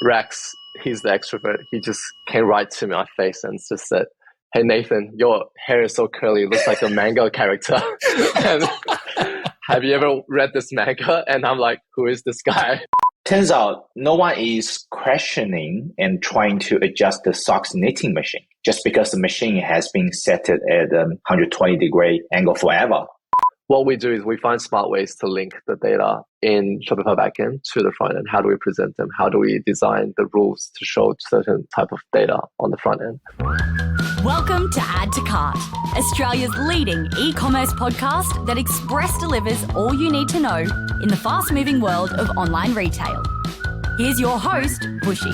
Rex, he's the extrovert. He just came right to my face and just said, "Hey Nathan, your hair is so curly, it looks like a manga character." And have you ever read this manga? And I'm like, who is this guy? Turns out no one is questioning and trying to adjust the socks knitting machine just because the machine has been set at a 120-degree angle forever. What we do is we find smart ways to link the data in Shopify backend to the front end. How do we present them? How do we design the rules to show certain type of data on the front end? Welcome to Add to Cart, Australia's leading e-commerce podcast that express delivers all you need to know in the fast-moving world of online retail. Here's your host, Bushy.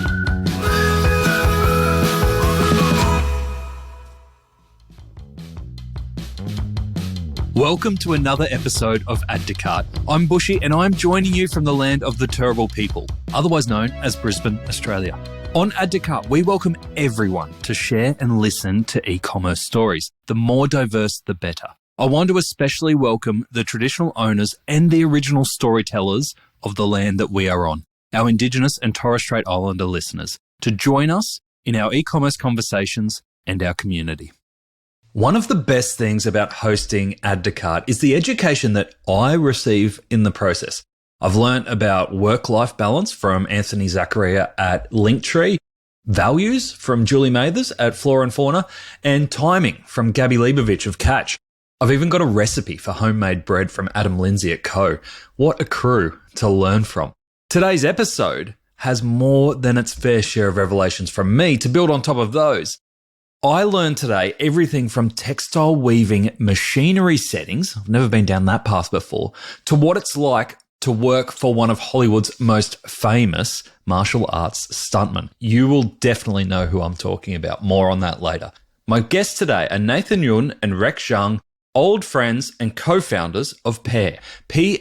Welcome to another episode of Add to Cart. I'm Bushy and I'm joining you from the land of the Turrbal people, otherwise known as Brisbane, Australia. On Add to Cart, we welcome everyone to share and listen to e-commerce stories. The more diverse, the better. I want to especially welcome the traditional owners and the original storytellers of the land that we are on, our Indigenous and Torres Strait Islander listeners, to join us in our e-commerce conversations and our community. One of the best things about hosting Add to Cart is the education that I receive in the process. I've learned about work-life balance from Anthony Zaccaria at Linktree, values from Julie Mathers at Flora Fauna, and timing from Gabby Liebovich of Catch. I've even got a recipe for homemade bread from Adam Lindsay at Co. What a crew to learn from. Today's episode has more than its fair share of revelations from me to build on top of those. I learned today everything from textile weaving machinery settings, I've never been down that path before, to what it's like to work for one of Hollywood's most famous martial arts stuntmen. You will definitely know who I'm talking about. More on that later. My guests today are Nathan Yun and Rex Zhang, old friends and co-founders of Paire. Paire.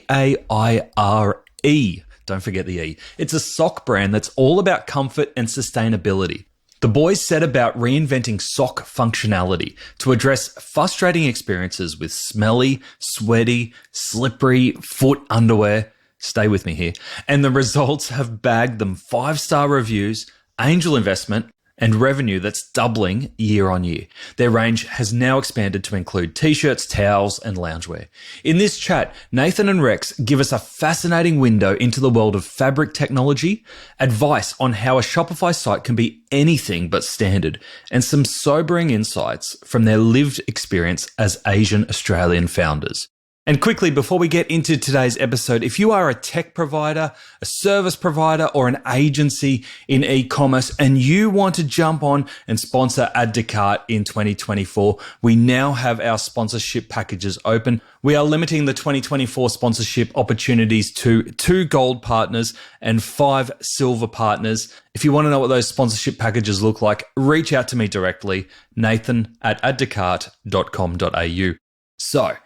Don't forget the E. It's a sock brand that's all about comfort and sustainability. The boys set about reinventing sock functionality to address frustrating experiences with smelly, sweaty, slippery foot underwear. Stay with me here. And the results have bagged them 5-star reviews, angel investment, and revenue that's doubling year on year. Their range has now expanded to include t-shirts, towels, and loungewear. In this chat, Nathan and Rex give us a fascinating window into the world of fabric technology, advice on how a Shopify site can be anything but standard, and some sobering insights from their lived experience as Asian Australian founders. And quickly, before we get into today's episode, if you are a tech provider, a service provider, or an agency in e-commerce and you want to jump on and sponsor Add to Cart in 2024, we now have our sponsorship packages open. We are limiting the 2024 sponsorship opportunities to 2 gold partners and 5 silver partners. If you want to know what those sponsorship packages look like, reach out to me directly, nathan@addtocart.com.au. So,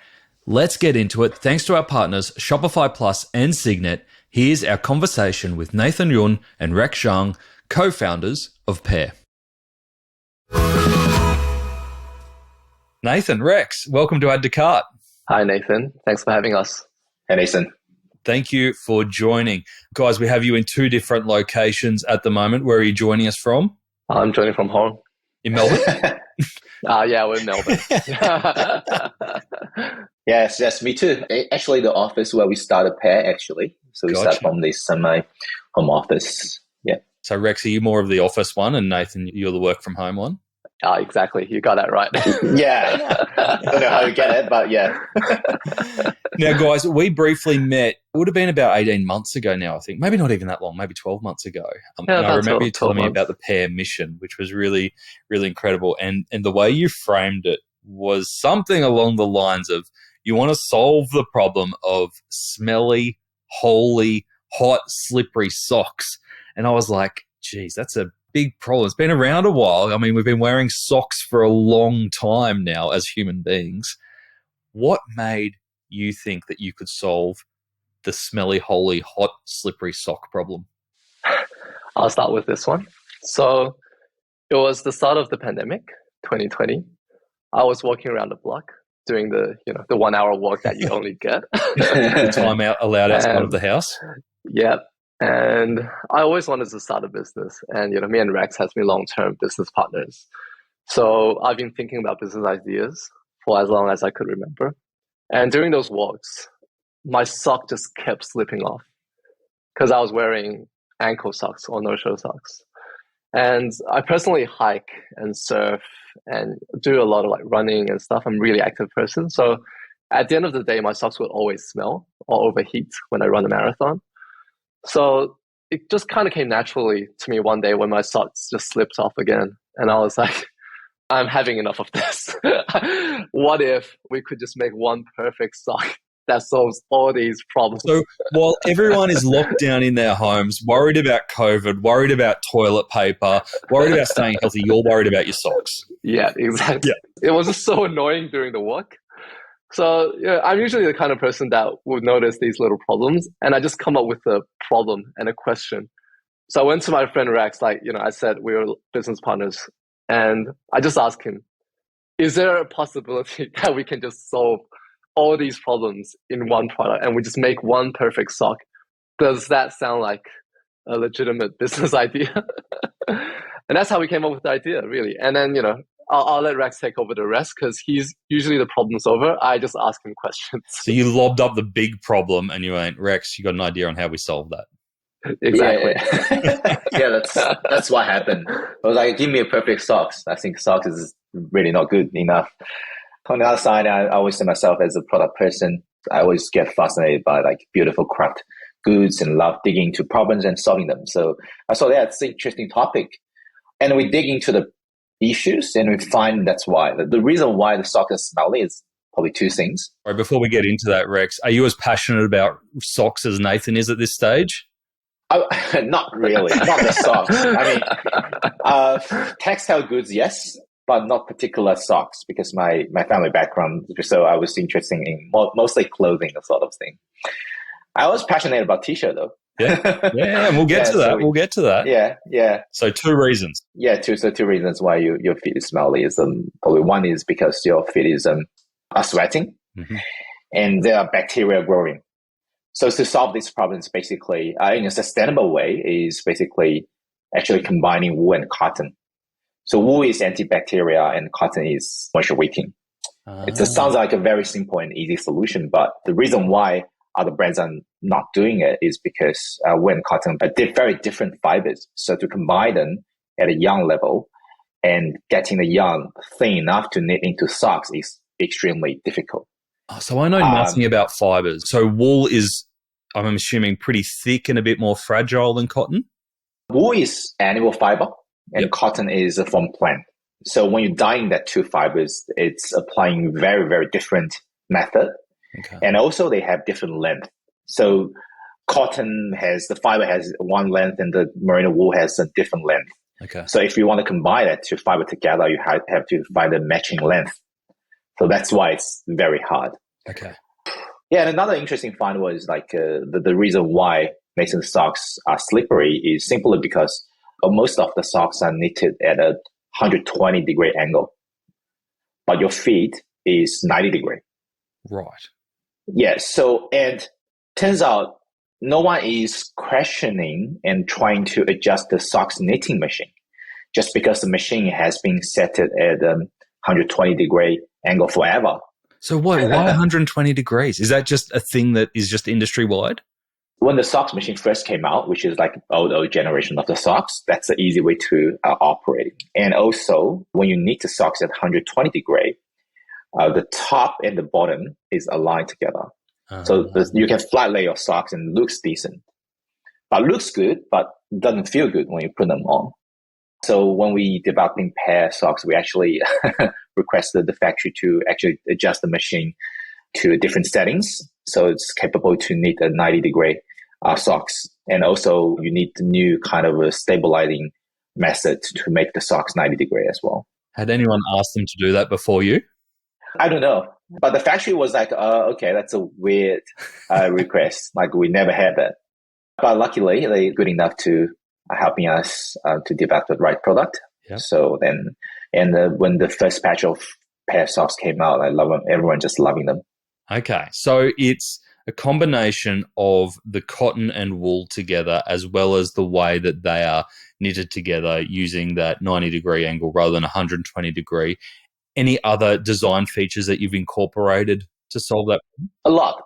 let's get into it. Thanks to our partners, Shopify Plus and Signet, here's our conversation with Nathan Yun and Rex Zhang, co-founders of Paire. Nathan, Rex, welcome to Add to Cart. Hi, Nathan. Thanks for having us. Hey, Nathan. Thank you for joining. Guys, we have you in 2 different locations at the moment. Where are you joining us from? I'm joining from home. In Melbourne? Yeah, we're in Melbourne. Yes, me too. Actually, the office where we started Paire, actually. So we started from this semi-home office. Yeah. So Rex, are you more of the office one and Nathan, you're the work from home one? Exactly. You got that right. Yeah. I don't know how you get it, but yeah. Now, guys, we briefly met, it would have been about 18 months ago now, I think. Maybe not even that long, maybe 12 months ago. And I remember you telling me about the Paire mission, which was really, really incredible. And the way you framed it was something along the lines of, you want to solve the problem of smelly, holy, hot, slippery socks. And I was like, geez, that's a big problem. It's been around a while. I mean, we've been wearing socks for a long time now as human beings. What made you think that you could solve the smelly, holy, hot, slippery sock problem? I'll start with this one. So it was the start of the pandemic, 2020. I was walking around the block doing the 1 hour walk that you only get. The time out allowed outside of the house. Yeah. And I always wanted to start a business. And, me and Rex has been long-term business partners. So I've been thinking about business ideas for as long as I could remember. And during those walks, my sock just kept slipping off because I was wearing ankle socks or no-show socks. And I personally hike and surf and do a lot of running and stuff. I'm a really active person. So at the end of the day, my socks would always smell or overheat when I run a marathon. So it just kind of came naturally to me one day when my socks just slipped off again. And I was like, I'm having enough of this. What if we could just make one perfect sock that solves all these problems? So while everyone is locked down in their homes, worried about COVID, worried about toilet paper, worried about staying healthy, you're worried about your socks. Yeah, exactly. Yeah. It was just so annoying during the walk. So I'm usually the kind of person that would notice these little problems, and I just come up with a problem and a question. So I went to my friend Rex, I said we were business partners, and I just asked him, is there a possibility that we can just solve all these problems in one product and we just make one perfect sock? Does that sound like a legitimate business idea? And that's how we came up with the idea, really. And then, I'll let Rex take over the rest because he's usually the problem solver. I just ask him questions. So you lobbed up the big problem and you went, Rex, you got an idea on how we solve that? Exactly. Yeah, that's what happened. I was like, give me a perfect socks. I think socks is really not good enough. On the other side, I always see myself as a product person. I always get fascinated by beautiful craft goods and love digging into problems and solving them. So I thought that's an interesting topic. And we dig into the issues and we find that's why. The reason why the sock is smelly is probably two things. All right, before we get into that, Rex, are you as passionate about socks as Nathan is at this stage? Not really. Not the socks. I mean, textile goods, yes, but not particular socks because my family background. So I was interested in mostly clothing, sort of thing. I was passionate about t-shirt though. Yeah, we'll get to that. We'll get to that. Yeah. So two reasons. Yeah, two reasons why your feet is smelly is probably one is because your feet is are sweating, and there are bacteria growing. So to solve these problems, basically, in a sustainable way, is basically actually combining wool and cotton. So wool is antibacterial and cotton is moisture wicking. It just sounds like a very simple and easy solution, but the reason why other brands are not doing it is because wool and cotton are very different fibers. So to combine them at a yarn level and getting the yarn thin enough to knit into socks is extremely difficult. So I know nothing about fibers. So wool is, I'm assuming, pretty thick and a bit more fragile than cotton? Wool is animal fiber and cotton is from plant. So when you're dyeing that two fibers, it's applying very, very different method. Okay. And also they have different length. So cotton the fiber has one length and the merino wool has a different length. Okay. So if you want to combine that two fiber together, you have to find a matching length. So that's why it's very hard. Okay. Yeah, and another interesting find was the reason why Mason socks are slippery is simply because most of the socks are knitted at a 120 degree angle, but your feet is 90 degree. Right. Yeah. So, and turns out no one is questioning and trying to adjust the socks knitting machine just because the machine has been set at 120 degree angle forever. So why 120 degrees? Is that just a thing that is just industry wide? When the socks machine first came out, which is old generation of the socks, that's an easy way to operate. And also, when you knit the socks at 120 degree, the top and the bottom is aligned together. So you can flat lay your socks and it looks decent. But looks good, but doesn't feel good when you put them on. So when we developing Paire socks, we actually requested the factory to actually adjust the machine to different settings. So it's capable to knit a 90 degree socks. And also you need the new kind of a stabilizing method to make the socks 90 degree as well. Had anyone asked them to do that before you? I don't know. But the factory was like, okay, that's a weird request. We never had that. But luckily, they're good enough to helping us to develop the right product. Yep. So then, when the first batch of Paire socks came out, I love them. Everyone just loving them. Okay. So it's a combination of the cotton and wool together, as well as the way that they are knitted together using that 90-degree angle rather than 120-degree. Any other design features that you've incorporated to solve that? A lot.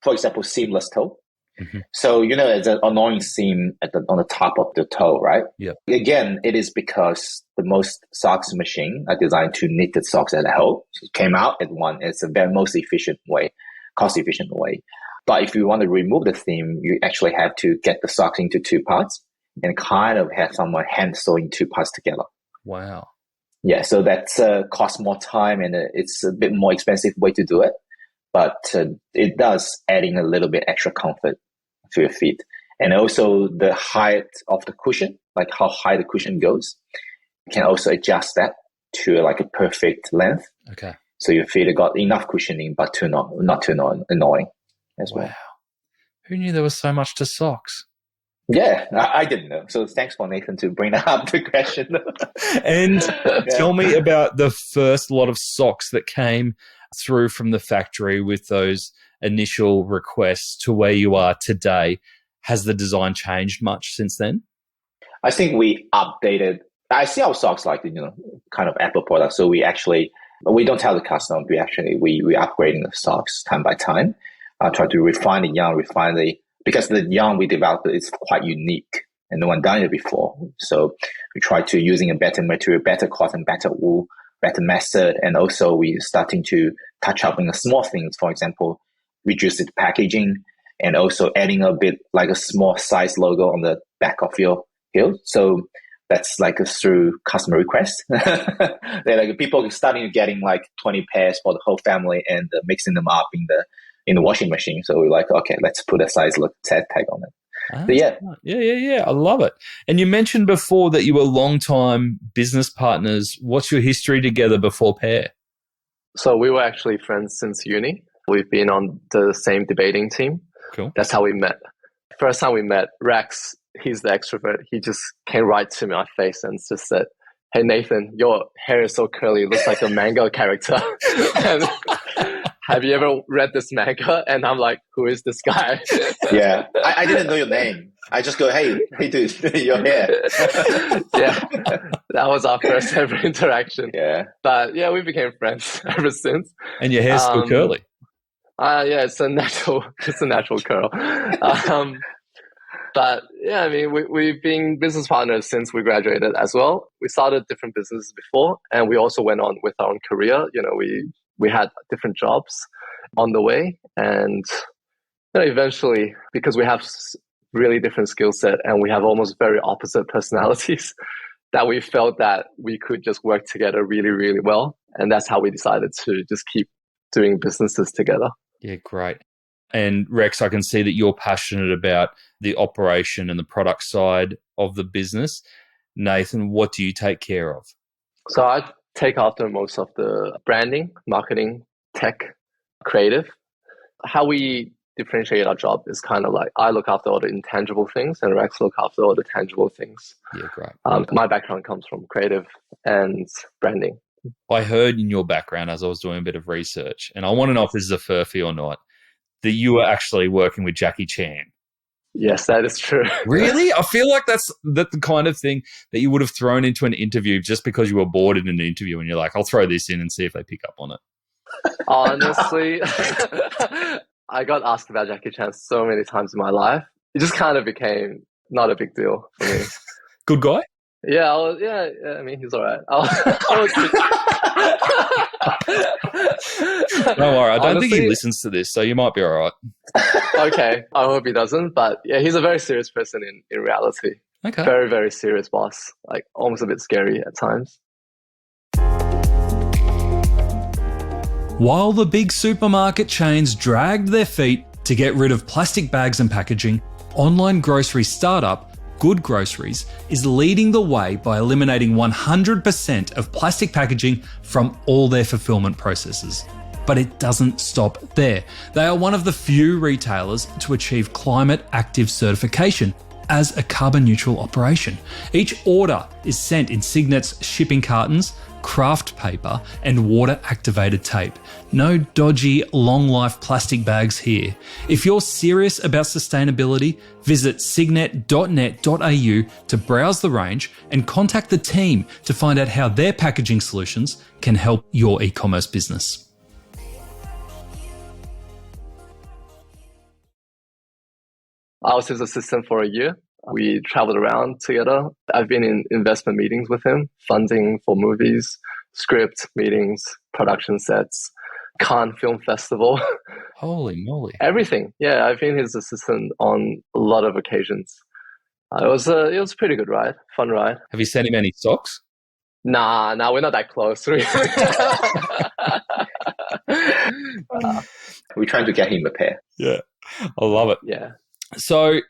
For example, seamless toe. Mm-hmm. So, there's an annoying seam on the top of the toe, right? Yeah. Again, it is because the most socks machine are designed to knit the socks at a whole. So it came out at one. It's a very most efficient way, cost-efficient way. But if you want to remove the seam, you actually have to get the socks into two parts and kind of have someone hand sewing two parts together. Wow. Yeah, so that's costs more time and it's a bit more expensive way to do it. But it does adding a little bit extra comfort to your feet. And also the height of the cushion, like how high the cushion goes, you can also adjust that to like a perfect length. Okay. So your feet have got enough cushioning, but not too annoying as well. Wow. Who knew there was so much to socks? Yeah, I didn't know. So thanks for Nathan to bring that up the question. And tell me about the first lot of socks that came through from the factory with those initial requests to where you are today. Has the design changed much since then? I think we updated. I see our socks like, kind of Apple products. So we don't tell the customer. We upgrading the socks time by time. Try to refine the yarn, because the yarn we developed is quite unique and no one done it before. So we try to using a better material, better cotton, better wool, better method. And also we're starting to touch up on the small things. For example, reduce the packaging and also adding a bit like a small size logo on the back of your heel. So that's like through customer request. They're like people starting to getting like 20 pairs for the whole family and mixing them up in the washing machine. So we're like, okay, let's put a size tag on it. So Yeah. I love it. And you mentioned before that you were longtime business partners. What's your history together before Paire? So we were actually friends since uni. We've been on the same debating team. Cool. That's how we met. First time we met, Rex, he's the extrovert. He just came right to my face and just said, "Hey, Nathan, your hair is so curly. It looks like a manga character." And have you ever read this manga? And I'm like, who is this guy? Yeah. I didn't know your name. I just go, hey dude, your hair. Yeah. That was our first ever interaction. Yeah. But yeah, we became friends ever since. And your hair's still curly. Yeah, it's a natural curl. But yeah, I mean, we've been business partners since we graduated as well. We started different businesses before, and we also went on with our own career. We had different jobs on the way, and eventually, because we have really different skill set and we have almost very opposite personalities, that we felt that we could just work together really, really well. And that's how we decided to just keep doing businesses together. Yeah, great. And Rex, I can see that you're passionate about the operation and the product side of the business. Nathan, what do you take care of? So I take after most of the branding, marketing, tech, creative. How we differentiate our job is kind of like I look after all the intangible things and Rex look after all the tangible things. Yeah, great. My background comes from creative and branding. I heard in your background as I was doing a bit of research, and I want to know if this is a furphy or not, that you were actually working with Jackie Chan. Yes, that is true. Really? I feel like that's the kind of thing that you would have thrown into an interview just because you were bored in an interview and you're like, I'll throw this in and see if they pick up on it. Honestly, I got asked about Jackie Chan so many times in my life. It just kind of became not a big deal for me. Good guy? Yeah, I mean, he's all right. Don't worry, I don't think he listens to this, so you might be all right. Okay, I hope he doesn't. But yeah, he's a very serious person in reality. Okay. Very, very serious boss. Like almost a bit scary at times. While the big supermarket chains dragged their feet to get rid of plastic bags and packaging, online grocery startup Good Groceries is leading the way by eliminating 100% of plastic packaging from all their fulfillment processes. But it doesn't stop there. They are one of the few retailers to achieve Climate Active certification as a carbon neutral operation. Each order is sent in Signet's shipping cartons craft paper, and water-activated tape. No dodgy, long-life plastic bags here. If you're serious about sustainability, visit signet.net.au to browse the range and contact the team to find out how their packaging solutions can help your e-commerce business. I was his assistant for a year. We traveled around together. I've been in investment meetings with him, funding for movies, script meetings, production sets, Cannes Film Festival. Holy moly. Everything. Yeah, I've been his assistant on a lot of occasions. It was a pretty good ride, fun ride. Have you sent him any socks? Nah, we're not that close. We're trying to get him a pair. Yeah, I love it. Yeah. So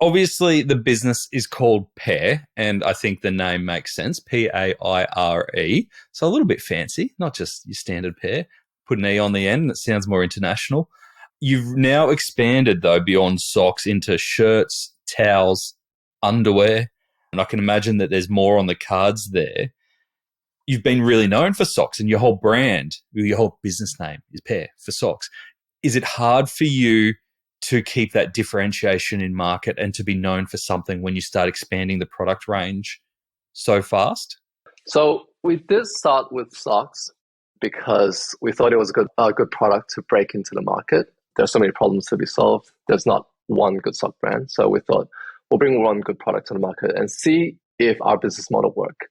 obviously the business is called Paire, and I think the name makes sense, Paire. So a little bit fancy, not just your standard pair. Put an E on the end and it sounds more international. You've now expanded, though, beyond socks into shirts, towels, underwear, and I can imagine that there's more on the cards there. You've been really known for socks, and your whole brand, your whole business name is Paire for socks. Is it hard for you to keep that differentiation in market and to be known for something when you start expanding the product range so fast? So we did start with socks because we thought it was a good product to break into the market. There's so many problems to be solved. There's not one good sock brand. So we thought we'll bring one good product to the market and see if our business model works.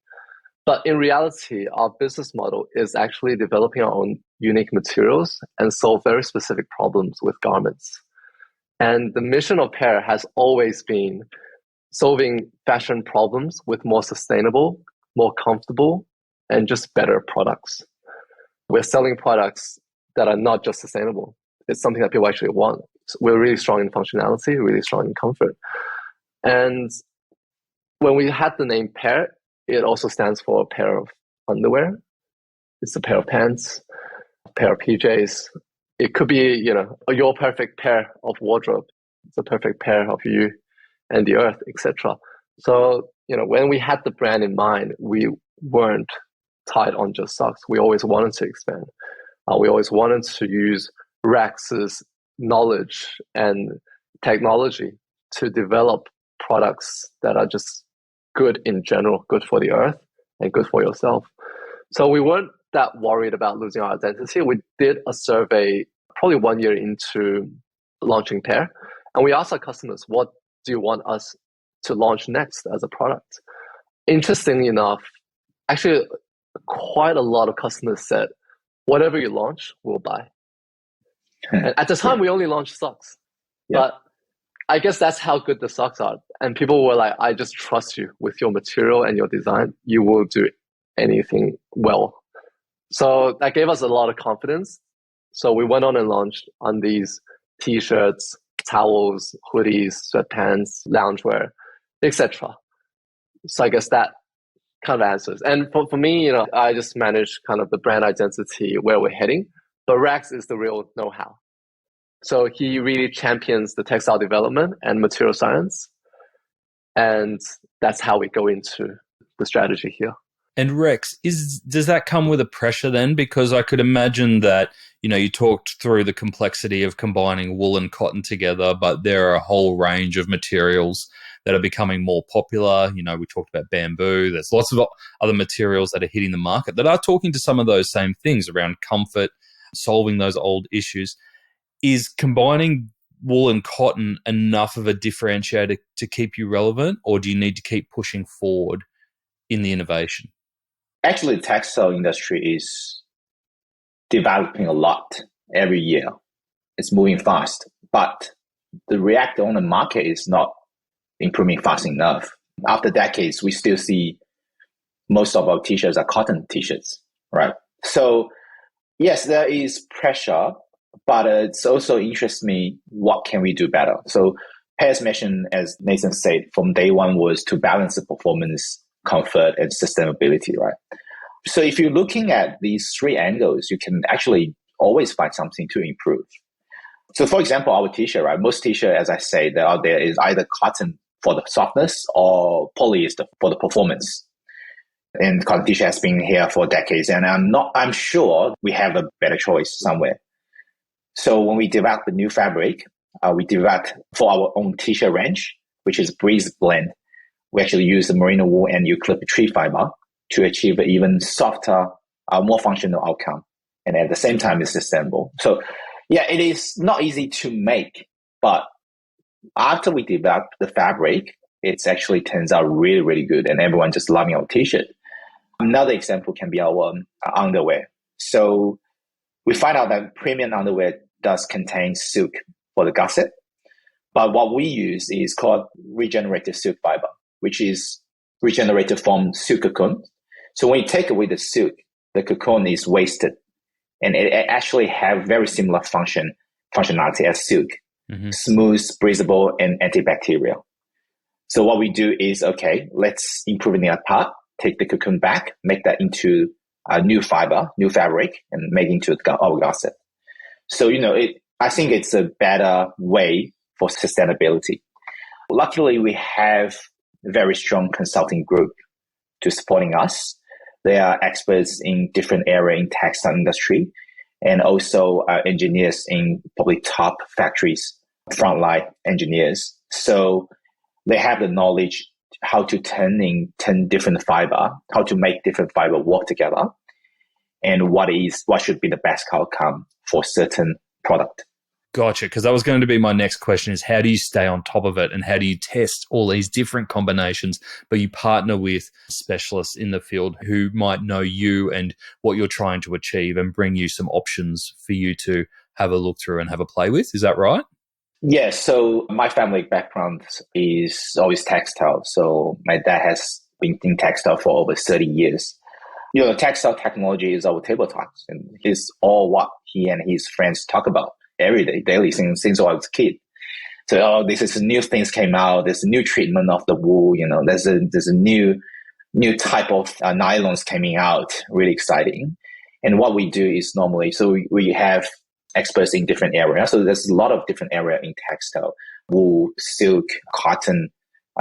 But in reality, our business model is actually developing our own unique materials and solve very specific problems with garments. And the mission of Paire has always been solving fashion problems with more sustainable, more comfortable, and just better products. We're selling products that are not just sustainable. It's something that people actually want. We're really strong in functionality, really strong in comfort. And when we had the name Paire, it also stands for a pair of underwear. It's a pair of pants, a pair of PJs. It could be, your perfect pair of wardrobe. It's a perfect pair of you and the earth, etc. So, when we had the brand in mind, we weren't tied on just socks. We always wanted to expand. We always wanted to use Rex's knowledge and technology to develop products that are just good in general, good for the earth and good for yourself. So we weren't that worried about losing our identity. We did a survey probably 1 year into launching Paire, and we asked our customers, what do you want us to launch next as a product? Interestingly enough, actually quite a lot of customers said, whatever you launch, we'll buy. And at the time, we only launched socks. Yeah. But I guess that's how good the socks are. And people were like, I just trust you with your material and your design. You will do anything well. So that gave us a lot of confidence. So we went on and launched on these t-shirts, towels, hoodies, sweatpants, loungewear, etc. So I guess that kind of answers. And for me, I just manage kind of the brand identity, where we're heading. But Rex is the real know-how. So he really champions the textile development and material science. And that's how we go into the strategy here. And Rex, does that come with a pressure then? Because I could imagine that, you talked through the complexity of combining wool and cotton together, but there are a whole range of materials that are becoming more popular. We talked about bamboo. There's lots of other materials that are hitting the market that are talking to some of those same things around comfort, solving those old issues. Is combining wool and cotton enough of a differentiator to keep you relevant, or do you need to keep pushing forward in the innovation? Actually, the textile industry is developing a lot every year. It's moving fast, but the react on the market is not improving fast enough. After decades, we still see most of our t-shirts are cotton t-shirts, right? So yes, there is pressure, but it's also interests me, what can we do better? So Paire's mission, as Nathan said, from day one was to balance the performance, comfort, and sustainability, right? So if you're looking at these three angles, you can actually always find something to improve. So for example, our t-shirt, right? Most t-shirt, as I say, there is either cotton for the softness or polyester for the performance. And cotton t-shirt has been here for decades. And I'm sure we have a better choice somewhere. So when we developed the new fabric, we developed for our own t-shirt range, which is Breeze Blend. We actually use the merino wool and eucalyptus tree fiber to achieve an even softer, more functional outcome. And at the same time, it's sustainable. So yeah, it is not easy to make, but after we develop the fabric, it actually turns out really, really good. And everyone just loving our t-shirt. Another example can be our underwear. So we find out that premium underwear does contain silk for the gusset. But what we use is called regenerative silk fiber, which is regenerated from silk cocoon. So when you take away the silk, the cocoon is wasted. And it actually have very similar functionality as silk. Mm-hmm. Smooth, breathable, and antibacterial. So what we do is, okay, let's improve the part, take the cocoon back, make that into a new fiber, new fabric, and make into our gusset. So, I think it's a better way for sustainability. Luckily, we have a very strong consulting group to supporting us. They are experts in different areas in textile industry, and also engineers in probably top factories, frontline engineers. So they have the knowledge how to turn different fiber, how to make different fiber work together, and what should be the best outcome for certain product. Gotcha. Because that was going to be my next question is how do you stay on top of it and how do you test all these different combinations, but you partner with specialists in the field who might know you and what you're trying to achieve and bring you some options for you to have a look through and have a play with. Is that right? Yeah. So my family background is always textile. So my dad has been in textile for over 30 years. Textile technology is our table talks, and it's all what he and his friends talk about every day, daily, since I was a kid. So, this is new things came out. There's a new treatment of the wool. There's a new type of nylons coming out. Really exciting. And what we do is normally, so we have experts in different areas. So there's a lot of different areas in textile: wool, silk, cotton,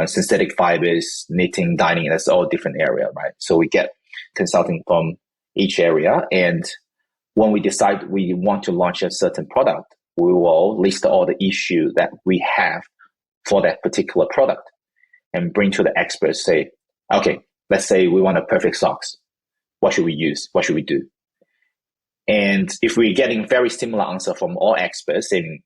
synthetic fibers, knitting, dyeing. That's all different area, right? So we get consulting from each area, and when we decide we want to launch a certain product, we will list all the issues that we have for that particular product and bring to the experts, say, okay, let's say we want a perfect socks. What should we use? What should we do? And if we're getting very similar answer from all experts saying,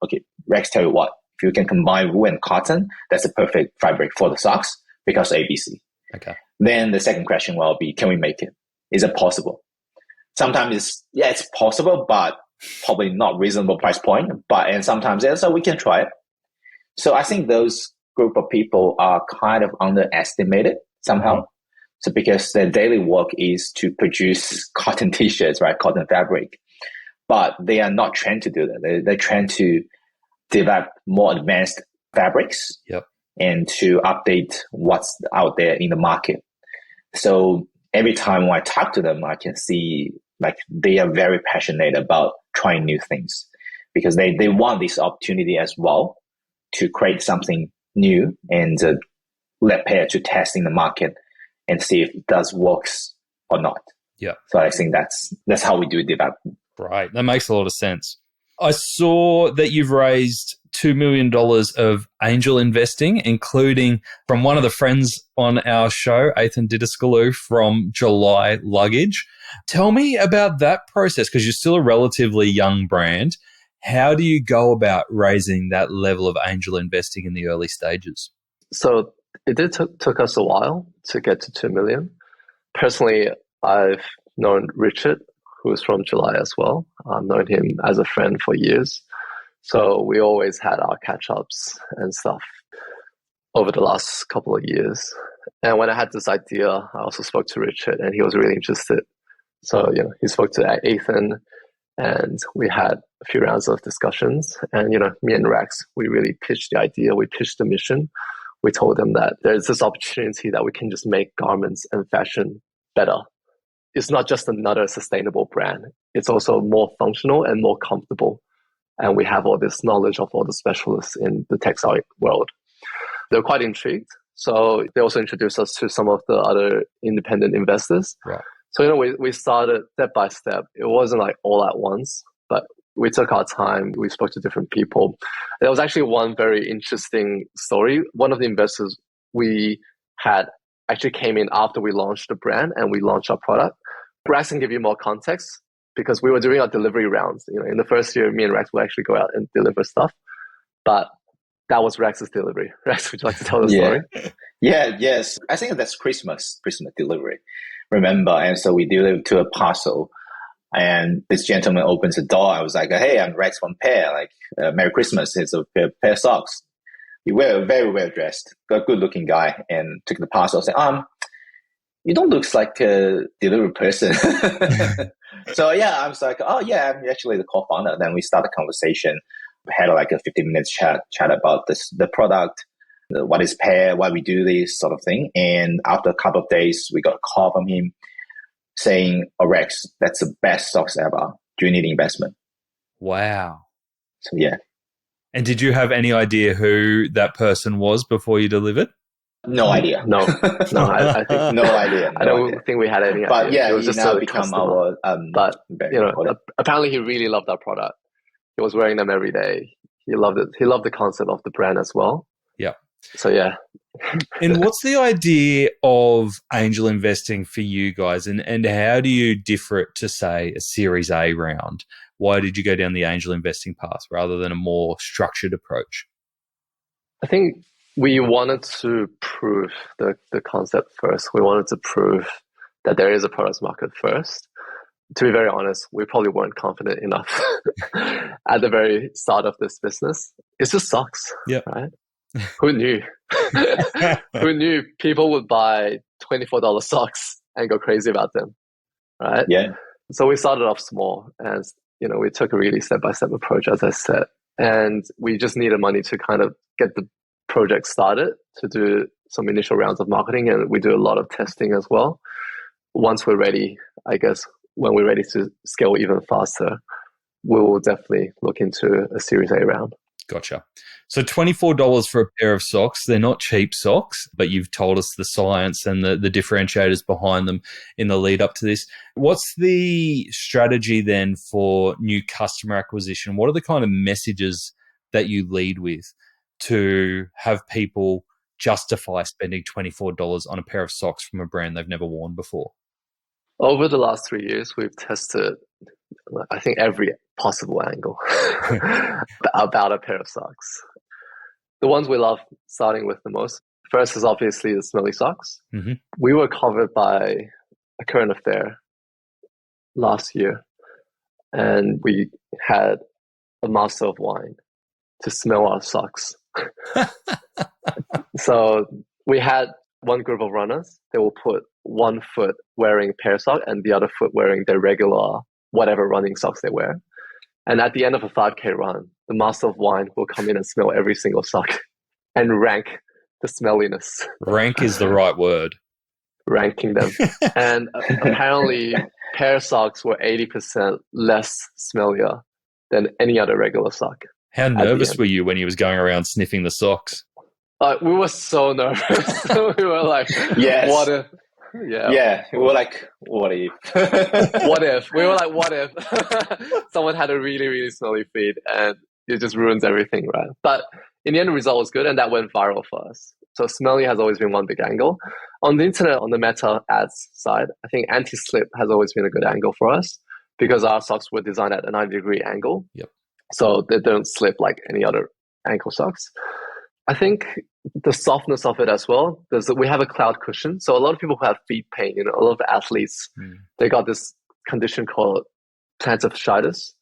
okay, Rex, tell you what, if you can combine wool and cotton, that's a perfect fabric for the socks because ABC. Okay. Then the second question will be, can we make it? Is it possible? Sometimes it's possible, but probably not reasonable price point. And sometimes so we can try it. So I think those group of people are kind of underestimated somehow. Mm-hmm. So because their daily work is to produce cotton t-shirts, right? Cotton fabric. But they are not trained to do that. They're trained to develop more advanced fabrics. Yep. And to update what's out there in the market. So every time when I talk to them, I can see they are very passionate about trying new things because they want this opportunity as well to create something new and let Paire to test in the market and see if it does works or not. Yeah. So I think that's how we do development. Right. That makes a lot of sense. I saw that you've raised $2 million of angel investing, including from one of the friends on our show, Ethan Didiscalou from July Luggage. Tell me about that process because you're still a relatively young brand. How do you go about raising that level of angel investing in the early stages? So it did took us a while to get to 2 million. Personally, I've known Richard, who's from July as well. I've known him as a friend for years. So we always had our catch-ups and stuff over the last couple of years. And when I had this idea, I also spoke to Richard and he was really interested. So, he spoke to Ethan and we had a few rounds of discussions. And, me and Rex, we really pitched the idea. We pitched the mission. We told them that there's this opportunity that we can just make garments and fashion better. It's not just another sustainable brand. It's also more functional and more comfortable. And we have all this knowledge of all the specialists in the textile world. They're quite intrigued. So they also introduced us to some of the other independent investors. Right. So, we started step by step. It wasn't like all at once, but we took our time. We spoke to different people. There was actually one very interesting story. One of the investors we had actually came in after we launched the brand and we launched our product. Rex can give you more context because we were doing our delivery rounds. In the first year, me and Rex would actually go out and deliver stuff. But that was Rex's delivery. Rex, would you like to tell the story? Yes. I think that's Christmas delivery. Remember? And so we delivered to a parcel. And this gentleman opens the door. I was like, hey, I'm Rex from Paire. Like, Merry Christmas. It's a pair of socks. He were very well dressed, a good looking guy, and took the parcel. I said, you don't look like a delivery person. So I was like, oh yeah, I'm actually the co-founder. Then we started a conversation. We had like a 15-minute chat about the product, what is Paire, why we do this sort of thing. And after a couple of days, we got a call from him saying, oh, Rex, that's the best socks ever. Do you need investment? Wow. So yeah. And did you have any idea who that person was before you delivered? No idea. No, I think no idea. I don't think we had any idea. But yeah, it was he just now a become customer. our. But apparently he really loved our product. He was wearing them every day. He loved it. He loved the concept of the brand as well. Yeah. So yeah. And what's the idea of angel investing for you guys, and how do you differ it to, say, a Series A round? Why did you go down the angel investing path rather than a more structured approach? I think we wanted to prove the concept first. We wanted to prove that there is a product market first. To be very honest, we probably weren't confident enough at the very start of this business. It's just socks, right? Who knew? Who knew people would buy $24 socks and go crazy about them, right? Yeah. So we started off small, and we took a really step-by-step approach, as I said, and we just needed money to kind of get the project started, to do some initial rounds of marketing, and we do a lot of testing as well. Once we're ready, I guess, when we're ready to scale even faster, we will definitely look into a Series A round. Gotcha. So $24 for a pair of socks. They're not cheap socks, but you've told us the science and the differentiators behind them in the lead up to this. What's the strategy then for new customer acquisition? What are the kind of messages that you lead with to have people justify spending $24 on a pair of socks from a brand they've never worn before? Over the last 3 years, we've tested, I think, every possible angle about a pair of socks. The ones we love starting with the most, first is obviously the smelly socks. Mm-hmm. We were covered by a current affair last year, and we had a master of wine to smell our socks. So we had one group of runners. They will put one foot wearing a pair of socks and the other foot wearing their regular whatever running socks they wear. And at the end of a 5K run, the master of wine will come in and smell every single sock and rank the smelliness. Rank is the right word. Ranking them. And apparently, pair of socks were 80% less smellier than any other regular sock. How nervous were you when he was going around sniffing the socks? We were so nervous. We were like, yes. What if? Yeah. We were like, what if? What if? We were like, what if someone had a really, really smelly feet and it just ruins everything, right? But in the end, the result was good and that went viral for us. So smelly has always been one big angle. On the internet, on the Meta ads side, I think anti-slip has always been a good angle for us because our socks were designed at a 90-degree angle. Yep. So they don't slip like any other ankle socks. I think the softness of it as well, we have a cloud cushion. So a lot of people who have feet pain, a lot of athletes, they got this condition called plantar fasciitis.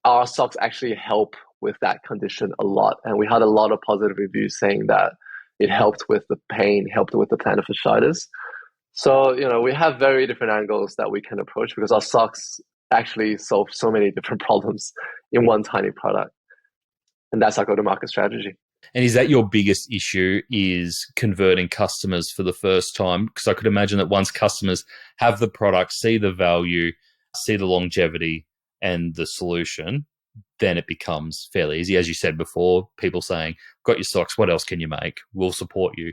Our socks actually help with that condition a lot. And we had a lot of positive reviews saying that it helped with the pain, helped with the plantar fasciitis. So, we have very different angles that we can approach because our socks actually solve so many different problems in one tiny product. And that's our go-to-market strategy. And is that your biggest issue, is converting customers for the first time? Because I could imagine that once customers have the product, see the value, see the longevity and the solution, then it becomes fairly easy. As you said before, people saying, got your socks, what else can you make? We'll support you.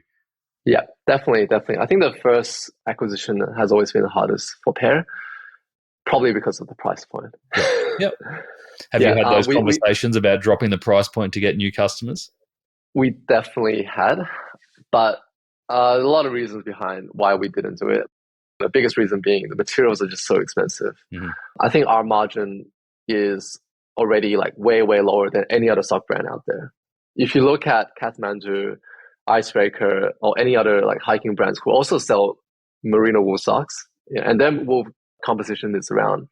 Yeah, definitely. I think the first acquisition has always been the hardest for Paire, probably because of the price point. Yep. Have you had those conversations about dropping the price point to get new customers? We definitely had, but a lot of reasons behind why we didn't do it. The biggest reason being the materials are just so expensive. Mm-hmm. I think our margin is already like way, way lower than any other sock brand out there. If you look at Kathmandu, Icebreaker, or any other like hiking brands who also sell merino wool socks, and then wool composition is around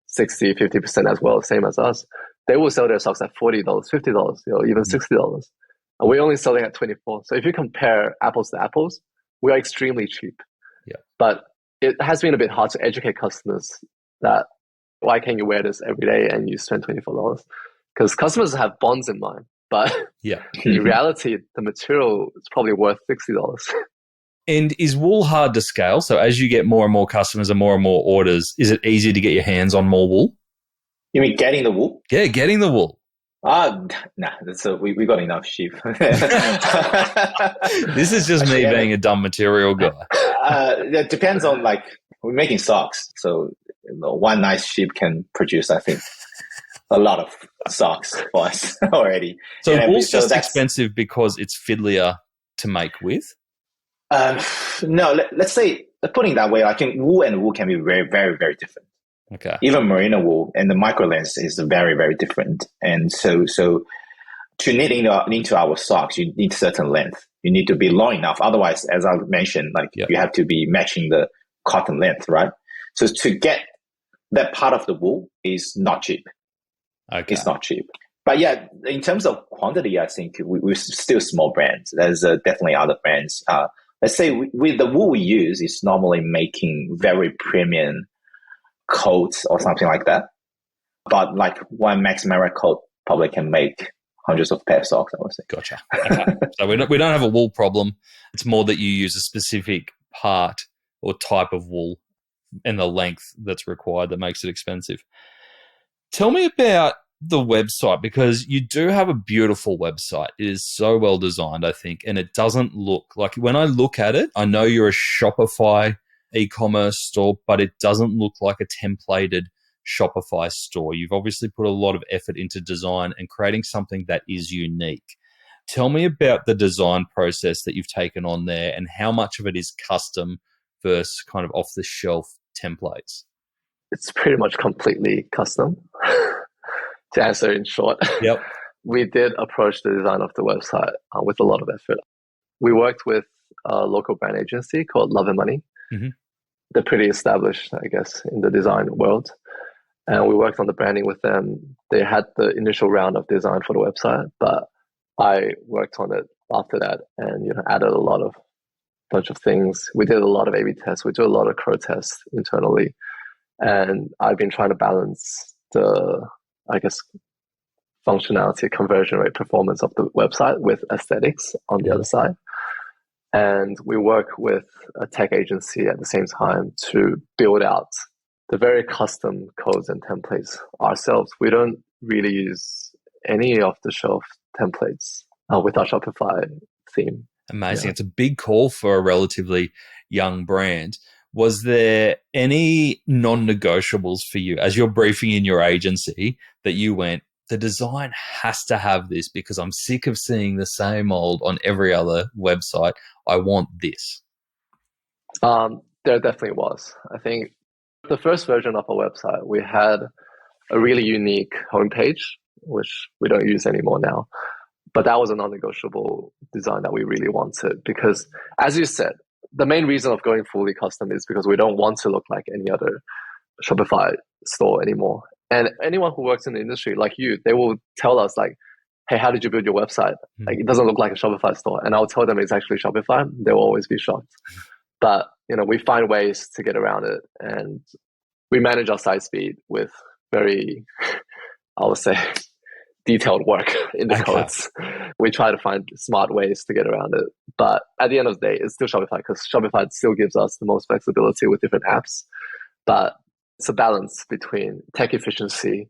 60, 50% as well, same as us. They will sell their socks at $40, $50, even $60. And we're only selling at 24. So if you compare apples to apples, we are extremely cheap. Yeah. But it has been a bit hard to educate customers that why can't you wear this every day and you spend $24? Because customers have bonds in mind. But in reality, the material is probably worth $60. And is wool hard to scale? So as you get more and more customers and more orders, is it easy to get your hands on more wool? You mean getting the wool? Yeah, getting the wool. Nah, we got enough sheep. This is just me being a dumb material guy. It depends on we're making socks. So one nice sheep can produce, I think, a lot of socks for us already. So wool's just expensive because it's fiddlier to make with? No, let's say, putting it that way, I think wool and wool can be very, very, very different. Okay. Even merino wool and the micro lens is very, very different. And so to knit into our socks, you need certain length. You need to be long enough. Otherwise, as I mentioned, you have to be matching the cotton length, right? So to get that part of the wool is not cheap. Okay. It's not cheap. But yeah, in terms of quantity, I think we're still small brands. There's definitely other brands. Let's say with the wool we use is normally making very premium coats or something like that. But one Max Mara coat probably can make hundreds of pair of socks, I would say. Gotcha. Okay. So we don't have a wool problem. It's more that you use a specific part or type of wool and the length that's required that makes it expensive. Tell me about the website, because you do have a beautiful website. It is so well designed, I think, and it doesn't look like, when I look at it, I know you're a Shopify e-commerce store, but it doesn't look like a templated Shopify store. You've obviously put a lot of effort into design and creating something that is unique. Tell me about the design process that you've taken on there and how much of it is custom versus kind of off-the-shelf templates. It's pretty much completely custom. To answer in short, yep. We did approach the design of the website with a lot of effort. We worked with a local brand agency called Love and Money. Mm-hmm. They're pretty established, I guess, in the design world. And we worked on the branding with them. They had the initial round of design for the website, but I worked on it after that and added a bunch of things. We did a lot of A/B tests. We do a lot of crow tests internally. And I've been trying to balance the, I guess, functionality, conversion rate, performance of the website with aesthetics on the other side. And we work with a tech agency at the same time to build out the very custom codes and templates ourselves. We don't really use any off-the-shelf templates with our Shopify theme. Amazing. Yeah. It's a big call for a relatively young brand. Was there any non-negotiables for you as you're briefing in your agency that you went, the design has to have this because I'm sick of seeing the same old on every other website. I want this. There definitely was. I think the first version of our website, we had a really unique homepage, which we don't use anymore now. But that was a non-negotiable design that we really wanted because, as you said, the main reason of going fully custom is because we don't want to look like any other Shopify store anymore. And anyone who works in the industry like you, they will tell us hey, how did you build your website? It doesn't look like a Shopify store. And I'll tell them it's actually Shopify. They will always be shocked. But, we find ways to get around it. And we manage our site speed with very, I would say, detailed work in the codes. We try to find smart ways to get around it. But at the end of the day, it's still Shopify because Shopify still gives us the most flexibility with different apps. But it's a balance between tech efficiency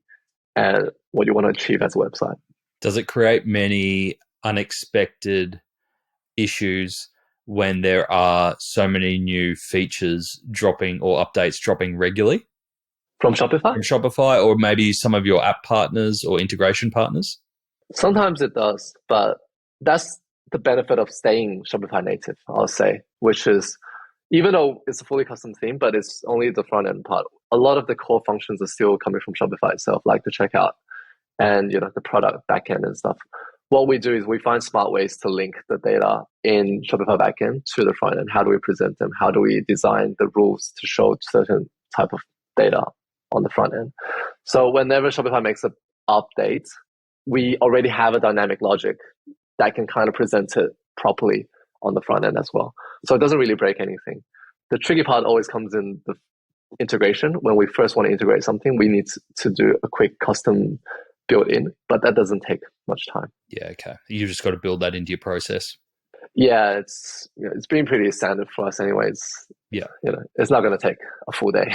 and what you want to achieve as a website. Does it create many unexpected issues when there are so many new features dropping or updates dropping regularly? From Shopify? From Shopify, or maybe some of your app partners or integration partners? Sometimes it does, but that's the benefit of staying Shopify native, I'll say, which is, even though it's a fully custom theme, but it's only the front end part. A lot of the core functions are still coming from Shopify itself, like the checkout and the product backend and stuff. What we do is we find smart ways to link the data in Shopify backend to the front end. How do we present them? How do we design the rules to show certain type of data on the front end? So whenever Shopify makes an update, we already have a dynamic logic that can kind of present it properly on the front end as well. So it doesn't really break anything. The tricky part always comes in the integration. When we first want to integrate something, we need to do a quick custom build in, but that doesn't take much time. Yeah, okay. You just got to build that into your process. Yeah, it's been pretty standard for us anyways. Yeah. It's not going to take a full day.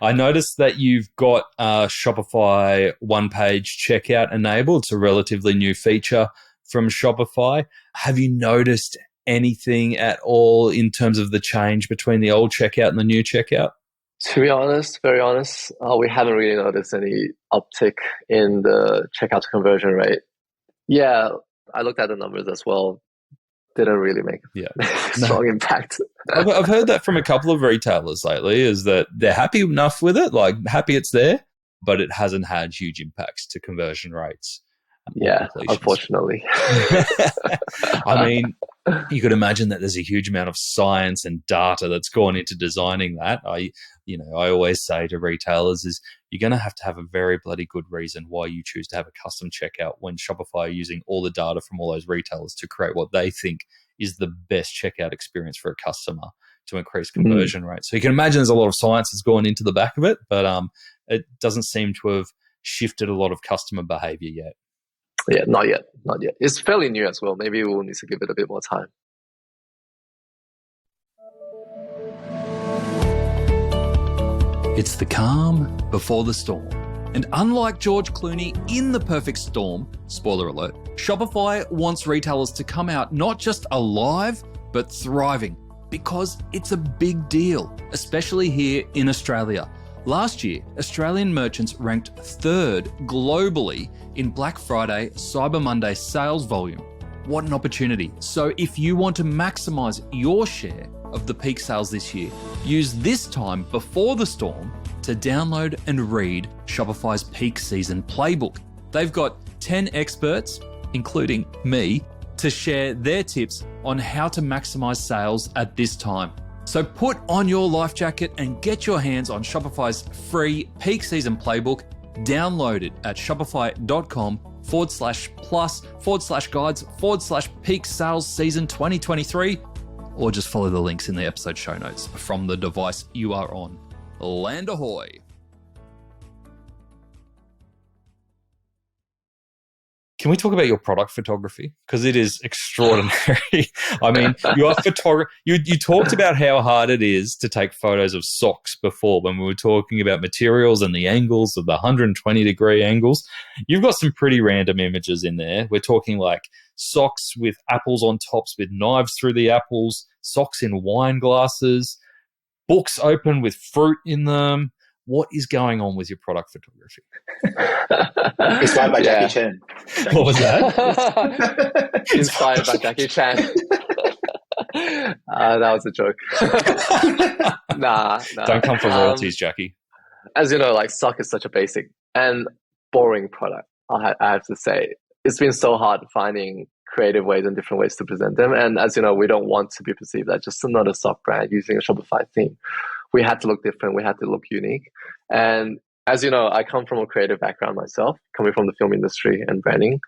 I noticed that you've got Shopify one-page checkout enabled. It's a relatively new feature from Shopify. Have you noticed anything at all in terms of the change between the old checkout and the new checkout? To be honest, very honest, we haven't really noticed any uptick in the checkout to conversion rate. Yeah, I looked at the numbers as well. Didn't really make a strong impact. I've heard that from a couple of retailers lately, is that they're happy enough with it, like happy it's there, but it hasn't had huge impacts to conversion rates. Yeah, unfortunately. I mean, you could imagine that there's a huge amount of science and data that's gone into designing that. I always say to retailers is you're going to have a very bloody good reason why you choose to have a custom checkout when Shopify are using all the data from all those retailers to create what they think is the best checkout experience for a customer to increase conversion rates. So you can imagine there's a lot of science that's gone into the back of it, but it doesn't seem to have shifted a lot of customer behavior yet. Yeah, not yet. It's fairly new as well. Maybe we'll need to give it a bit more time. It's the calm before the storm. And unlike George Clooney in The Perfect Storm, spoiler alert, Shopify wants retailers to come out not just alive, but thriving, because it's a big deal, especially here in Australia. Last year, Australian merchants ranked third globally in Black Friday, Cyber Monday sales volume. What an opportunity. So if you want to maximize your share of the peak sales this year, use this time before the storm to download and read Shopify's peak season playbook. They've got 10 experts, including me, to share their tips on how to maximize sales at this time. So put on your life jacket and get your hands on Shopify's free peak season playbook. Download it at shopify.com/plus/guides/peak sales season 2023, or just follow the links in the episode show notes from the device you are on. Land ahoy. Can we talk about your product photography? Because it is extraordinary. I mean, you are You talked about how hard it is to take photos of socks before when we were talking about materials and the angles of the 120-degree angles. You've got some pretty random images in there. We're talking like socks with apples on tops with knives through the apples, socks in wine glasses, books open with fruit in them. What is going on with your product photography? Inspired by Jackie Chan. What was that? Inspired by Jackie Chan. That was a joke. Nah. Don't come for royalties, Jackie. As you know, like sock is such a basic and boring product. I have to say, it's been so hard finding creative ways and different ways to present them. And as you know, we don't want to be perceived as just another sock brand using a Shopify theme. We had to look different. We had to look unique. And as you know, I come from a creative background myself, coming from the film industry and branding.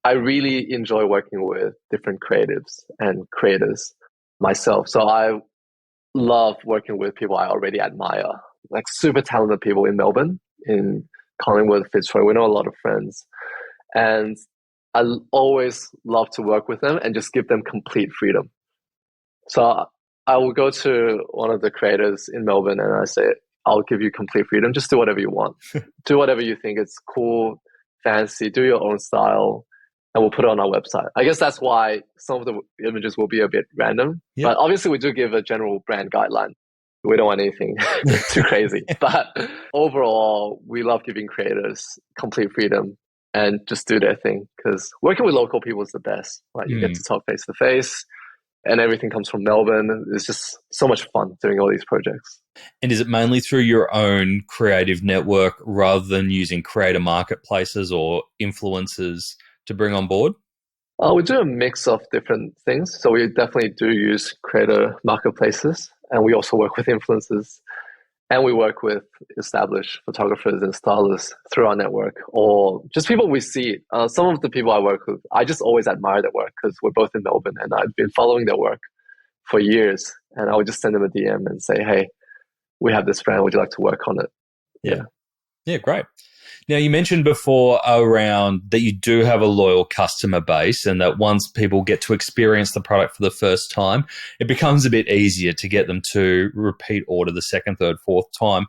I really enjoy working with different creatives and creators myself. So I love working with people I already admire, like super talented people in Melbourne, in Collingwood, Fitzroy. We know a lot of friends. And I always love to work with them and just give them complete freedom. So I will go to one of the creators in Melbourne and I say, I'll give you complete freedom. Just do whatever you want. Do whatever you think is cool, fancy, do your own style. and we'll put it on our website. I guess that's why some of the images will be a bit random. Yep. But obviously we do give a general brand guideline. We don't want anything too crazy. But overall, we love giving creators complete freedom and just do their thing, because working with local people is the best. Right? You get to talk face to face, and everything comes from Melbourne. It's just so much fun doing all these projects. And is it mainly through your own creative network rather than using creator marketplaces or influencers to bring on board? We do a mix of different things. So we definitely do use creator marketplaces, and we also work with influencers, and we work with established photographers and stylists through our network, or just people we see. Some of the people I work with, I just always admire their work because we're both in Melbourne, and I've been following their work for years. And I would just send them a DM and say, hey, we have this brand. Would you like to work on it? Yeah, great. Now, you mentioned before around that you do have a loyal customer base, and that once people get to experience the product for the first time, it becomes a bit easier to get them to repeat order the second, third, fourth time.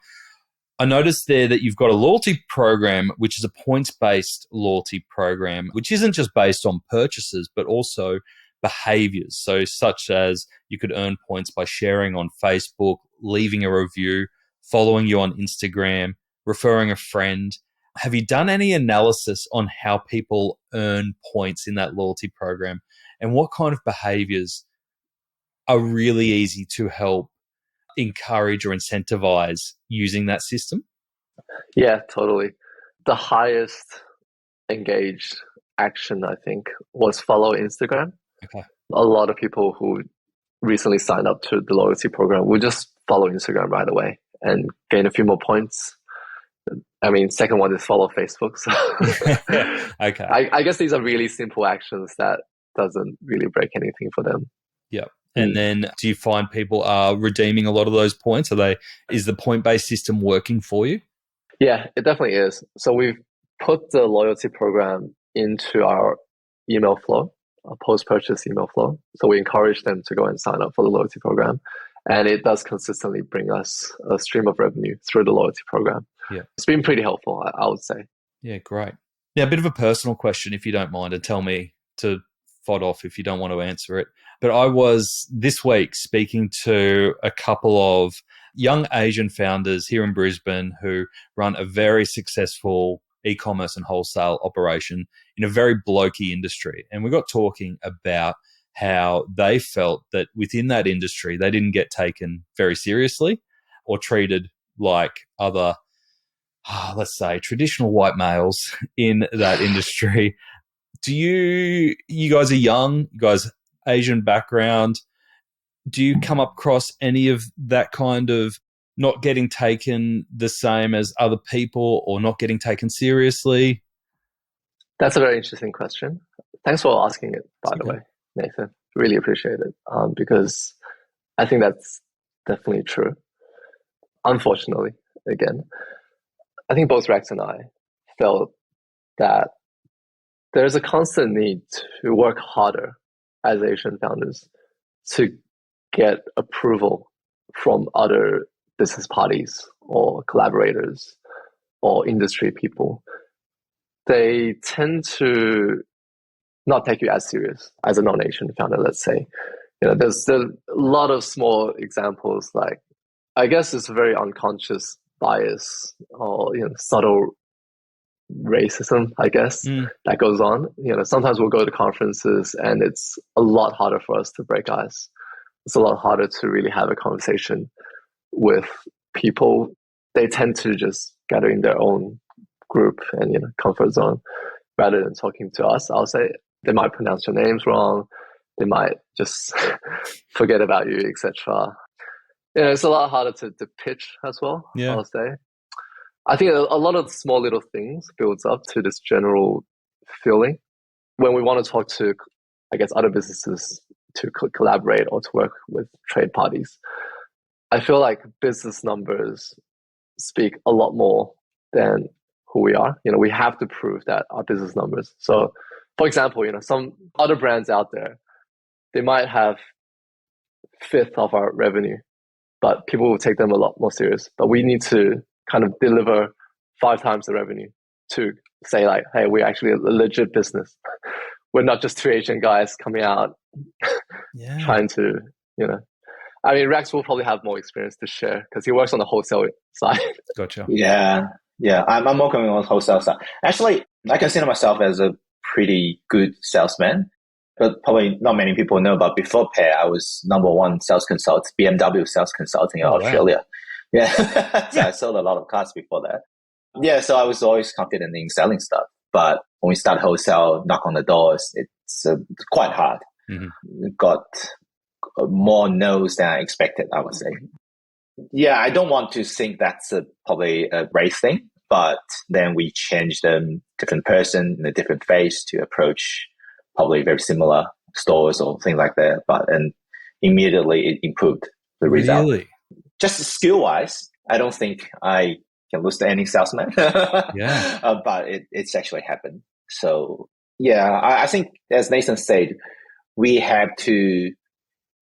I noticed there that you've got a loyalty program, which is a points-based loyalty program, which isn't just based on purchases, but also behaviors. So such as you could earn points by sharing on Facebook, leaving a review, following you on Instagram, referring a friend. Have you done any analysis on how people earn points in that loyalty program, and what kind of behaviors are really easy to help encourage or incentivize using that system? Yeah, totally. The highest engaged action, I think, was follow Instagram. Okay. A lot of people who recently signed up to the loyalty program will just follow Instagram right away and gain a few more points. I mean, second one is follow Facebook. So Okay. I guess these are really simple actions that doesn't really break anything for them. Yeah. And then do you find people are redeeming a lot of those points? Is the point-based system working for you? Yeah, it definitely is. So we've put the loyalty program into our email flow, a post-purchase email flow. So we encourage them to go and sign up for the loyalty program. And it does consistently bring us a stream of revenue through the loyalty program. Yeah. It's been pretty helpful, I would say. Yeah, great. Now, a bit of a personal question, if you don't mind, and tell me to fod off if you don't want to answer it. But I was this week speaking to a couple of young Asian founders here in Brisbane who run a very successful e-commerce and wholesale operation in a very blokey industry. And we got talking about how they felt that within that industry, they didn't get taken very seriously or treated like other, let's say, traditional white males in that industry. You guys are young, you guys Asian background. Do you come across any of that kind of not getting taken the same as other people or not getting taken seriously? That's a very interesting question. Thanks for asking it, by the way, Nathan. Really appreciate it, because I think that's definitely true. Unfortunately, again, I think both Rex and I felt that there's a constant need to work harder as Asian founders to get approval from other business parties or collaborators or industry people. They tend to not take you as serious as a non-Asian founder, let's say. There's a lot of small examples, like, I guess it's a very unconscious bias or subtle racism, I guess, that goes on. Sometimes we'll go to conferences and it's a lot harder for us to break ice. It's a lot harder to really have a conversation with people. They tend to just gather in their own group and comfort zone rather than talking to us. I'll say they might pronounce your names wrong. They might just forget about you, etc. It's a lot harder to pitch as well, Yeah. I'll say. I think a lot of small little things builds up to this general feeling. When we want to talk to, I guess, other businesses to collaborate or to work with trade parties, I feel like business numbers speak a lot more than who we are. We have to prove that our business numbers. So, for example, some other brands out there, they might have fifth of our revenue, but people will take them a lot more serious. But we need to kind of deliver 5 times the revenue to say, like, hey, we're actually a legit business. we're not just two Asian guys coming out trying to, I mean, Rex will probably have more experience to share because he works on the wholesale side. Gotcha. Yeah. I'm working on the wholesale side. Actually, I consider myself as a pretty good salesman, but probably not many people know. But before Paire, I was #1 sales consultant, BMW sales consulting in Australia. Wow. Yeah. So I sold a lot of cars before that. Yeah. So I was always confident in selling stuff. But when we start wholesale, knock on the doors, it's quite hard. Mm-hmm. Got more no's than I expected, I would say. Yeah, I don't want to think that's probably a race thing, but then we changed different person in a different phase to approach probably very similar stores or things like that. And immediately it improved the result. Really? Just skill-wise, I don't think I can lose to any salesman. Yeah. But it's actually happened. So yeah, I think as Nathan said, we have to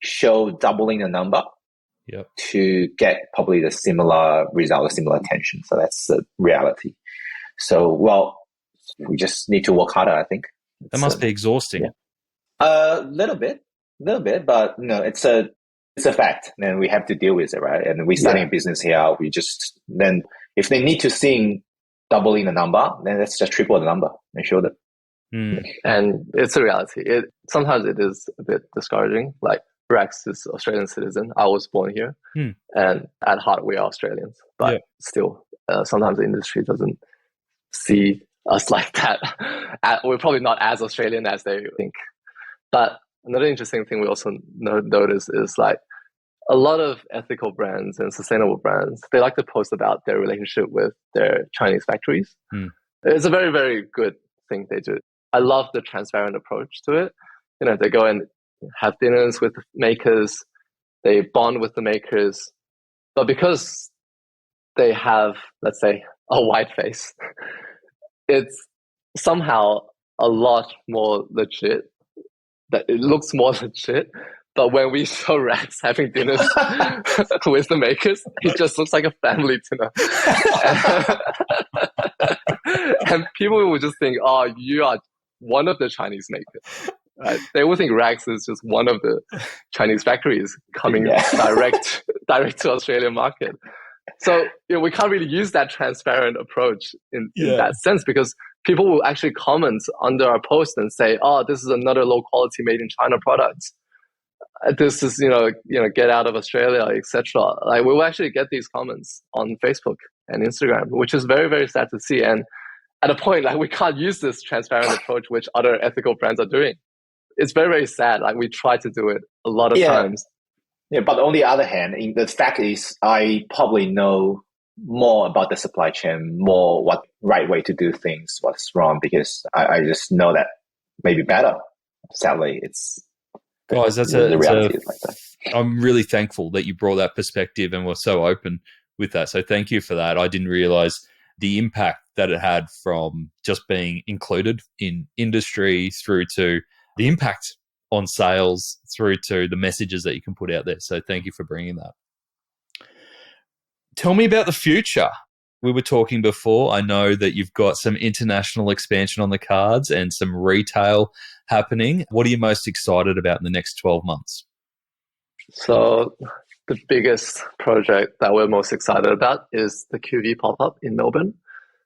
show doubling the number to get probably the similar result, similar attention. So that's the reality. So, well, we just need to work harder, I think. That must be exhausting. Yeah. A little bit, but it's a fact, and we have to deal with it, right? And we're starting a business here. Then if they need to see doubling the number, then let's just triple the number and show them. And it's a reality. Sometimes it is a bit discouraging. Like Rex is Australian citizen. I was born here, and at heart we are Australians. But still, sometimes the industry doesn't see us like that. We're probably not as Australian as they think. But another interesting thing we also notice is like a lot of ethical brands and sustainable brands, they like to post about their relationship with their Chinese factories. It's a very, very good thing they do. I love the transparent approach to it. They go and have dinners with the makers, they bond with the makers, but because they have, let's say, a white face, it's somehow a lot more legit. That it looks more legit. But when we show Rex having dinners with the makers, it just looks like a family dinner. And people will just think, oh, you are one of the Chinese makers. Right? They will think Rex is just one of the Chinese factories coming direct to Australian market. So we can't really use that transparent approach in that sense, because people will actually comment under our post and say, oh, this is another low quality made in China product. This is, get out of Australia, etc. Like we'll actually get these comments on Facebook and Instagram, which is very, very sad to see. And at a point, like we can't use this transparent approach, which other ethical brands are doing. It's very, very sad. Like we try to do it a lot of times. Yeah, but on the other hand, the fact is, I probably know more about the supply chain, more what right way to do things, what's wrong, because I just know that maybe better. Sadly, it's guys. The reality is like that. I'm really thankful that you brought that perspective and were so open with that. So thank you for that. I didn't realize the impact that it had from just being included in industry through to the impact on sales through to the messages that you can put out there. So thank you for bringing that. Tell me about the future. We were talking before. I know that you've got some international expansion on the cards and some retail happening. What are you most excited about in the next 12 months? So the biggest project that we're most excited about is the QV pop-up in Melbourne.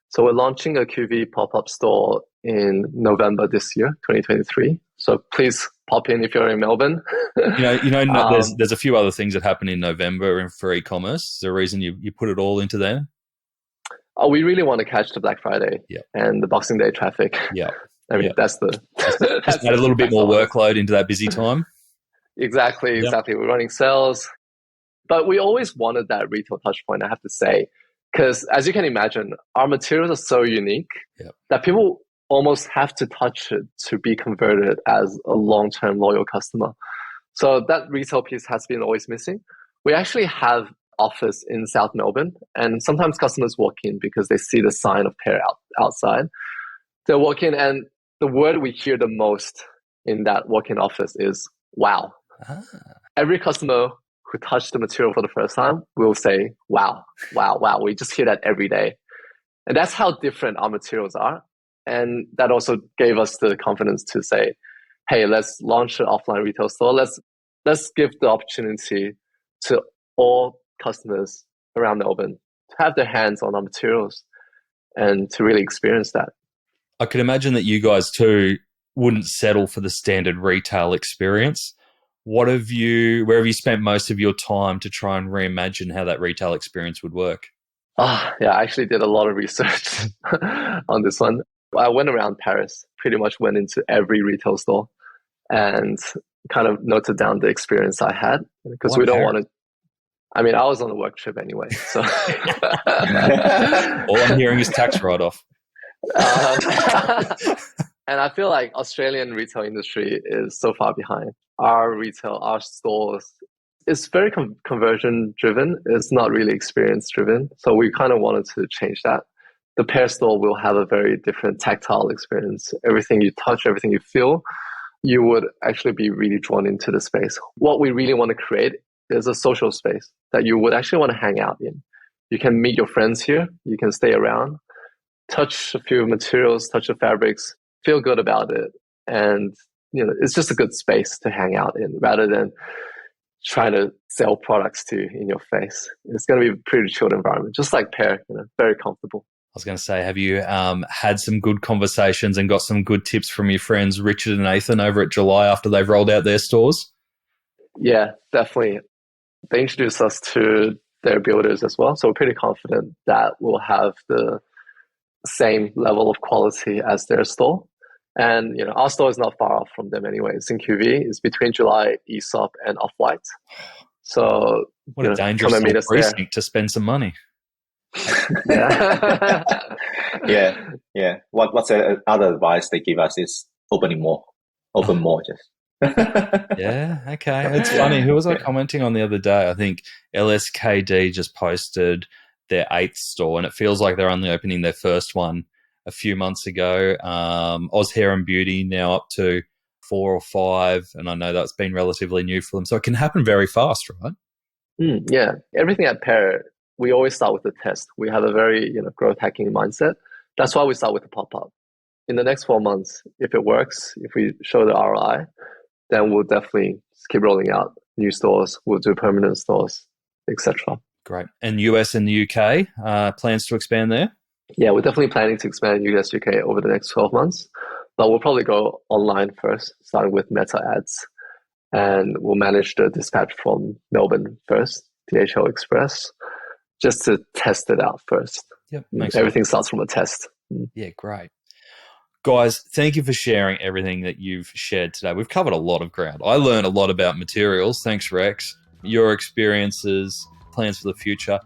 So we're launching a QV pop-up store in November this year, 2023. So please pop in if you're in Melbourne. There's a few other things that happen in November for e-commerce. Is there a reason you put it all into there? Oh, we really want to catch the Black Friday and the Boxing Day traffic. Yeah. I mean, that's just add a little bit more workload into that busy time. Exactly. We're running sales. But we always wanted that retail touch point, I have to say, because as you can imagine, our materials are so unique that people almost have to touch it to be converted as a long-term loyal customer. So that retail piece has been always missing. We actually have office in South Melbourne, and sometimes customers walk in because they see the sign of Paire outside. They walk in, and the word we hear the most in that walk-in office is wow. Every customer who touched the material for the first time will say, wow, wow, wow. We just hear that every day. And that's how different our materials are. And that also gave us the confidence to say, hey, let's launch an offline retail store. Let's give the opportunity to all customers around Melbourne to have their hands on our materials and to really experience that. I could imagine that you guys too wouldn't settle for the standard retail experience. Where have you spent most of your time to try and reimagine how that retail experience would work? I actually did a lot of research on this one. I went around Paris, pretty much went into every retail store and kind of noted down the experience I had, because we don't want to. I mean, I was on a work trip anyway, so all I'm hearing is tax write-off. And I feel like Australian retail industry is so far behind. Our stores, it's very conversion driven. It's not really experience driven. So we kind of wanted to change that. The Paire store will have a very different tactile experience. Everything you touch, everything you feel, you would actually be really drawn into the space. What we really want to create is a social space that you would actually want to hang out in. You can meet your friends here. You can stay around, touch a few materials, touch the fabrics, feel good about it. And, it's just a good space to hang out in rather than trying to sell products to you in your face. It's going to be a pretty chilled environment, just like Paire, very comfortable. I was going to say, have you had some good conversations and got some good tips from your friends Richard and Nathan over at July after they've rolled out their stores? Yeah, definitely. They introduced us to their builders as well. So we're pretty confident that we'll have the same level of quality as their store. And, our store is not far off from them anyway. It's in QV. It's between July, Aesop, and Off-White. So, what a dangerous precinct to spend some money. Yeah. Yeah. What's the other advice they give us is open more just. Yeah, okay. It's funny. Who was I commenting on the other day? I think LSKD just posted their 8th store, and it feels like they're only opening their first one a few months ago. Oz Hair and Beauty now up to 4 or 5, and I know that's been relatively new for them. So it can happen very fast, right? Yeah. Everything at Paire, we always start with the test. We have a very growth hacking mindset. That's why we start with the pop-up. In the next 4 months, if it works, if we show the ROI, then we'll definitely keep rolling out new stores. We'll do permanent stores, etc. Great. And US and the UK, plans to expand there? Yeah, we're definitely planning to expand US, UK over the next 12 months. But we'll probably go online first, starting with Meta ads. And we'll manage the dispatch from Melbourne first, DHL Express, just to test it out first. Yep, everything starts from a test. Yeah, great. Guys, thank you for sharing everything that you've shared today. We've covered a lot of ground. I learned a lot about materials. Thanks, Rex. Your experiences, plans for the future.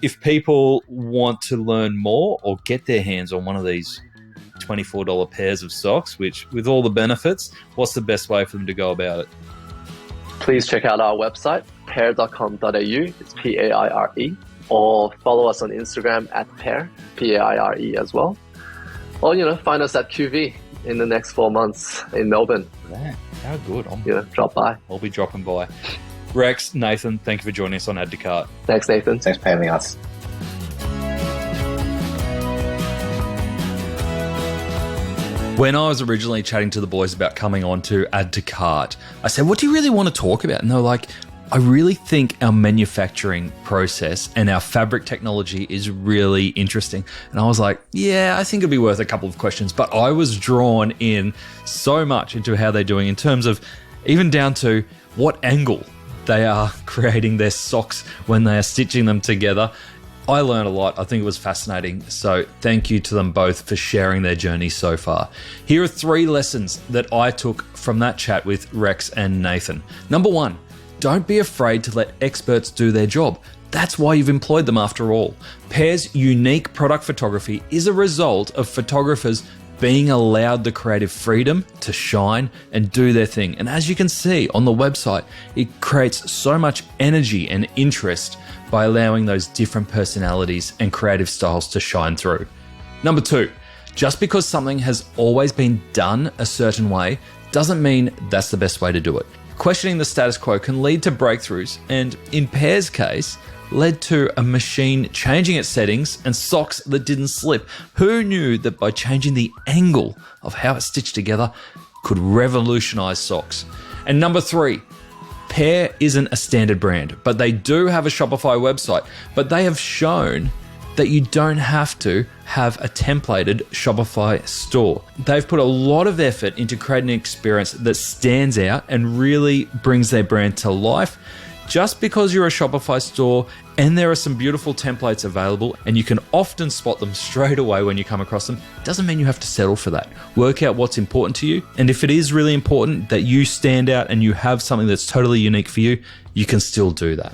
If people want to learn more or get their hands on one of these $24 pairs of socks, which with all the benefits, what's the best way for them to go about it? Please check out our website, paire.com.au. It's Paire, or follow us on Instagram at Paire, Paire as well. Or, find us at QV in the next 4 months in Melbourne. Man, how good. Drop by. I'll be dropping by. Rex, Nathan, thank you for joining us on Add to Cart. Thanks, Nathan. Thanks for having us. When I was originally chatting to the boys about coming on to Add to Cart, I said, what do you really want to talk about? And they were like, I really think our manufacturing process and our fabric technology is really interesting. And I was like, yeah, I think it'd be worth a couple of questions. But I was drawn in so much into how they're doing in terms of even down to what angle they are creating their socks when they are stitching them together. I learned a lot. I think it was fascinating. So thank you to them both for sharing their journey so far. Here are 3 lessons that I took from that chat with Rex and Nathan. Number 1, don't be afraid to let experts do their job. That's why you've employed them after all. Paire's unique product photography is a result of photographers being allowed the creative freedom to shine and do their thing. And as you can see on the website, it creates so much energy and interest by allowing those different personalities and creative styles to shine through. Number 2, just because something has always been done a certain way doesn't mean that's the best way to do it. Questioning the status quo can lead to breakthroughs, and in Paire's case, led to a machine changing its settings and socks that didn't slip. Who knew that by changing the angle of how it's stitched together, could revolutionize socks. And number 3, Paire isn't a standard brand, but they do have a Shopify website, but they have shown that you don't have to have a templated Shopify store. They've put a lot of effort into creating an experience that stands out and really brings their brand to life. Just because you're a Shopify store and there are some beautiful templates available and you can often spot them straight away when you come across them, doesn't mean you have to settle for that. Work out what's important to you. And if it is really important that you stand out and you have something that's totally unique for you, you can still do that.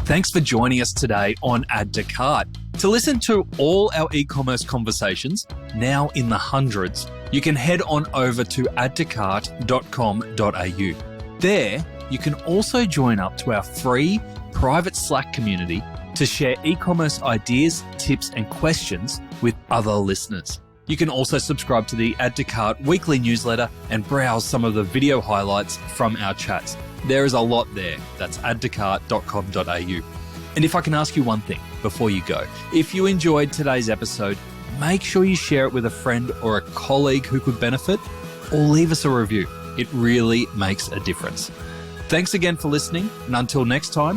Thanks for joining us today on Add to Cart. To listen to all our e-commerce conversations, now in the hundreds, you can head on over to addtocart.com.au. There, you can also join up to our free private Slack community to share e-commerce ideas, tips, and questions with other listeners. You can also subscribe to the Add to Cart weekly newsletter and browse some of the video highlights from our chats. There is a lot there. That's addtocart.com.au. And if I can ask you one thing before you go, if you enjoyed today's episode, make sure you share it with a friend or a colleague who could benefit, or leave us a review. It really makes a difference. Thanks again for listening, and until next time,